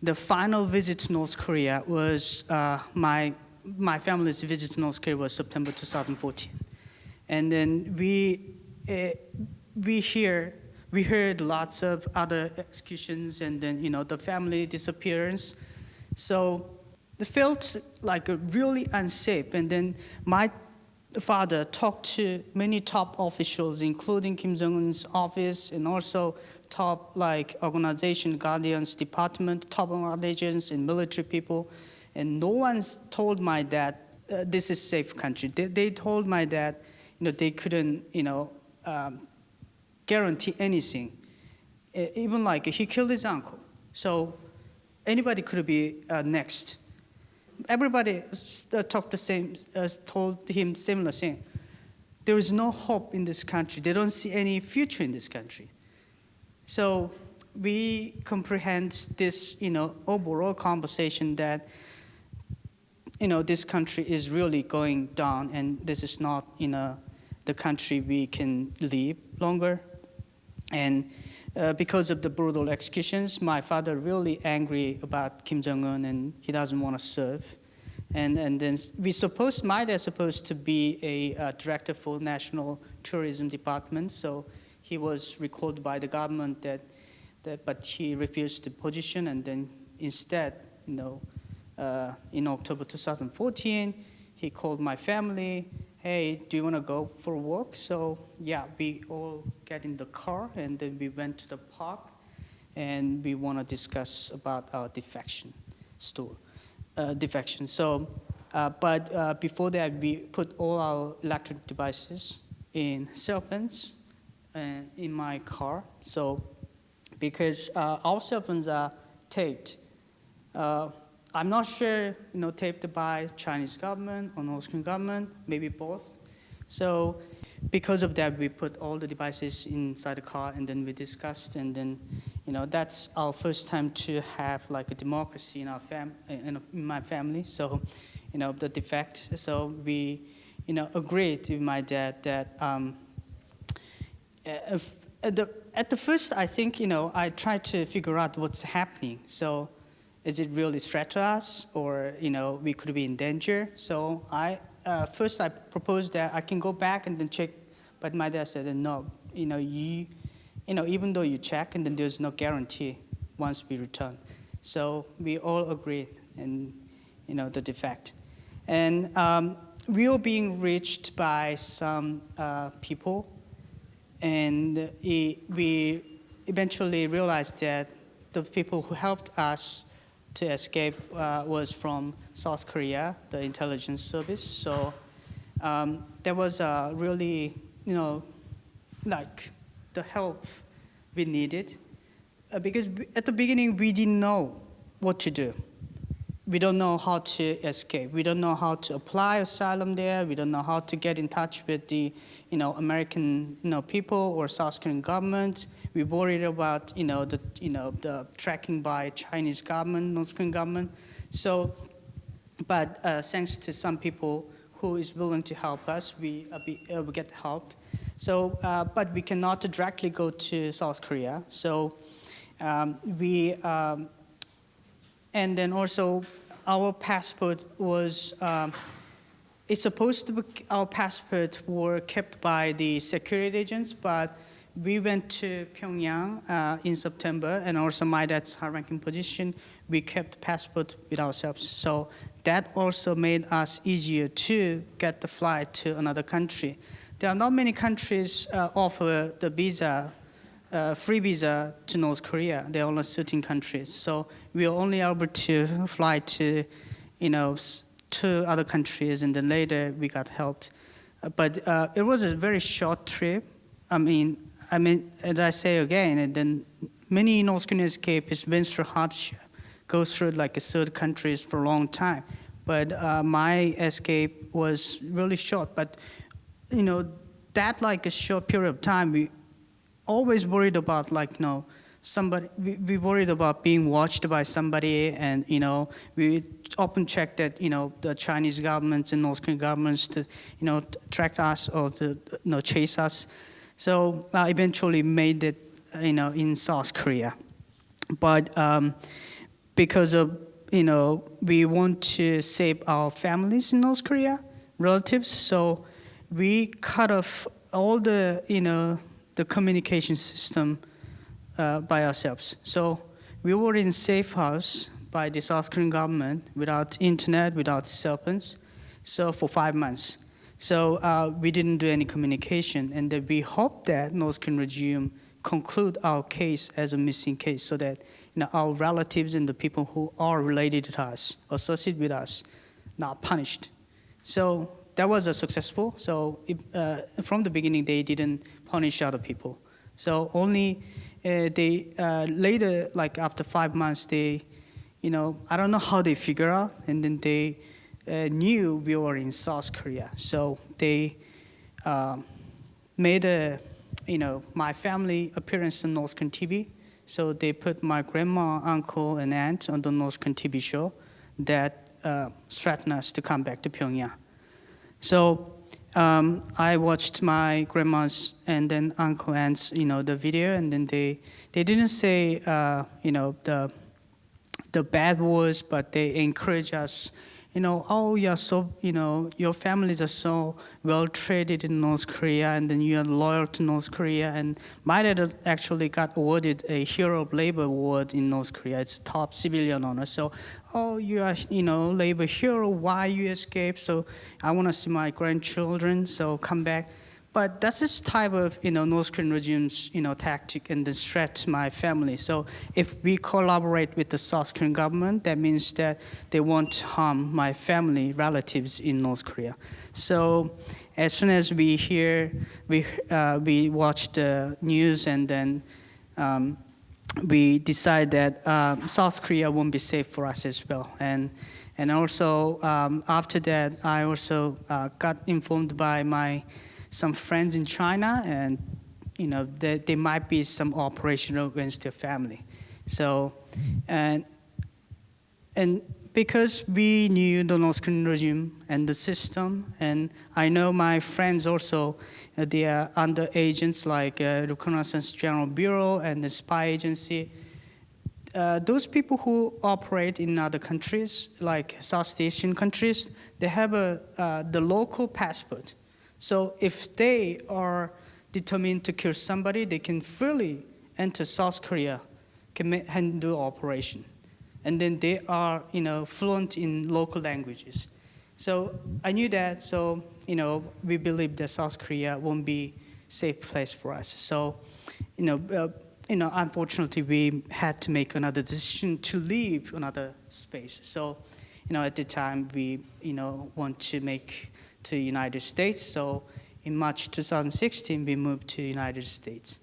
the final visit to North Korea was my family's visit to North Korea was September 2014, and then we heard lots of other executions, and then the family disappearance. So it felt like really unsafe. And then my father talked to many top officials, including Kim Jong-un's office, and also top organization, Guardians Department, top organizations and military people, and no one's told my dad this is safe country. They told my dad, they couldn't, guarantee anything. Even he killed his uncle, so anybody could be next. Everybody told him similar thing. There is no hope in this country. They don't see any future in this country. So we comprehend this, overall conversation that, this country is really going down, and this is not, the country we can live longer. And because of the brutal executions, my father really angry about Kim Jong-un, and he doesn't want to serve. And then my dad's supposed to be a director for National Tourism Department, so he was recalled by the government but he refused the position, and then instead, in October 2014, he called my family, hey, do you want to go for a walk? So yeah, we all get in the car, and then we went to the park, and we want to discuss about our defection. So, but before that, we put all our electric devices in cell phones in my car. So, because our cell phones are taped. I'm not sure, taped by Chinese government or North Korean government, maybe both. So because of that, we put all the devices inside the car, and then we discussed, and then, that's our first time to have a democracy in our in my family. So, the defect. So we, agreed with my dad that at the first, I think, I tried to figure out what's happening. So, is it really threat to us, or we could be in danger? So first I proposed that I can go back and then check, but my dad said no. Even though you check, and then there's no guarantee once we return. So we all agreed, and the defect, and we were being reached by some people, and we eventually realized that the people who helped us to escape was from South Korea, the intelligence service. So there was really, the help we needed. Because at the beginning, we didn't know what to do. We don't know how to escape. We don't know how to apply asylum there. We don't know how to get in touch with the, American, people or South Korean government. We worried about, the tracking by Chinese government, North Korean government. So, but thanks to some people who is willing to help us, we get helped. So, but we cannot directly go to South Korea. So, and then also our passport was. It's supposed to be, our passports were kept by the security agents, but we went to Pyongyang in September, and also my dad's high-ranking position, we kept passport with ourselves. So that also made us easier to get the flight to another country. There are not many countries offer the visa, free visa to North Korea. There are only certain countries. So we were only able to fly to, to other countries, and then later we got helped. But it was a very short trip. I mean, as I say again, and then many North Korean escapees went through hardship, goes through a third countries for a long time. But my escape was really short. But that a short period of time, we always worried about somebody. We worried about being watched by somebody, and we often checked that the Chinese governments and North Korean governments to track us or to chase us. So I eventually made it in South Korea, but because of, we want to save our families in North Korea, relatives. So we cut off all the, the communication system by ourselves. So we were in safe house by the South Korean government without internet, without cell phones, so for 5 months. So we didn't do any communication, and then we hope that North Korean regime conclude our case as a missing case, so that our relatives and the people who are related to us, associated with us, not punished. So that was successful. So from the beginning, they didn't punish other people. So only they later, like after 5 months, they, I don't know how they figure out, and then they knew we were in South Korea. So they made my family appearance on North Korean TV. So they put my grandma, uncle, and aunt on the North Korean TV show that threatened us to come back to Pyongyang. So I watched my grandma's and then uncle, aunt's, the video, and then they didn't say, the bad words, but they encourage us. Oh, yeah, so, your families are so well treated in North Korea, and then you are loyal to North Korea. And my dad actually got awarded a Hero of Labor Award in North Korea. It's top civilian honor. So, oh, you are, labor hero, why you escaped? So I want to see my grandchildren, so come back. But that's this type of, North Korean regime's, tactic and the threat to my family. So if we collaborate with the South Korean government, that means that they won't harm my family, relatives in North Korea. So as soon as we hear, we watch the news, and then we decide that South Korea won't be safe for us as well. And also after that, I also got informed by some friends in China, and that there might be some operation against their family. So, and because we knew the North Korean regime and the system, and I know my friends also, they are under agents like Reconnaissance General Bureau and the spy agency. Those people who operate in other countries, like South Asian countries, they have the local passport. So if they are determined to kill somebody, they can freely enter South Korea, can handle operation. And then they are, fluent in local languages. So I knew that, so, we believe that South Korea won't be a safe place for us. So, unfortunately, we had to make another decision to leave another space. So, at the time, we, want to make to the United States. So in March 2016, we moved to the United States.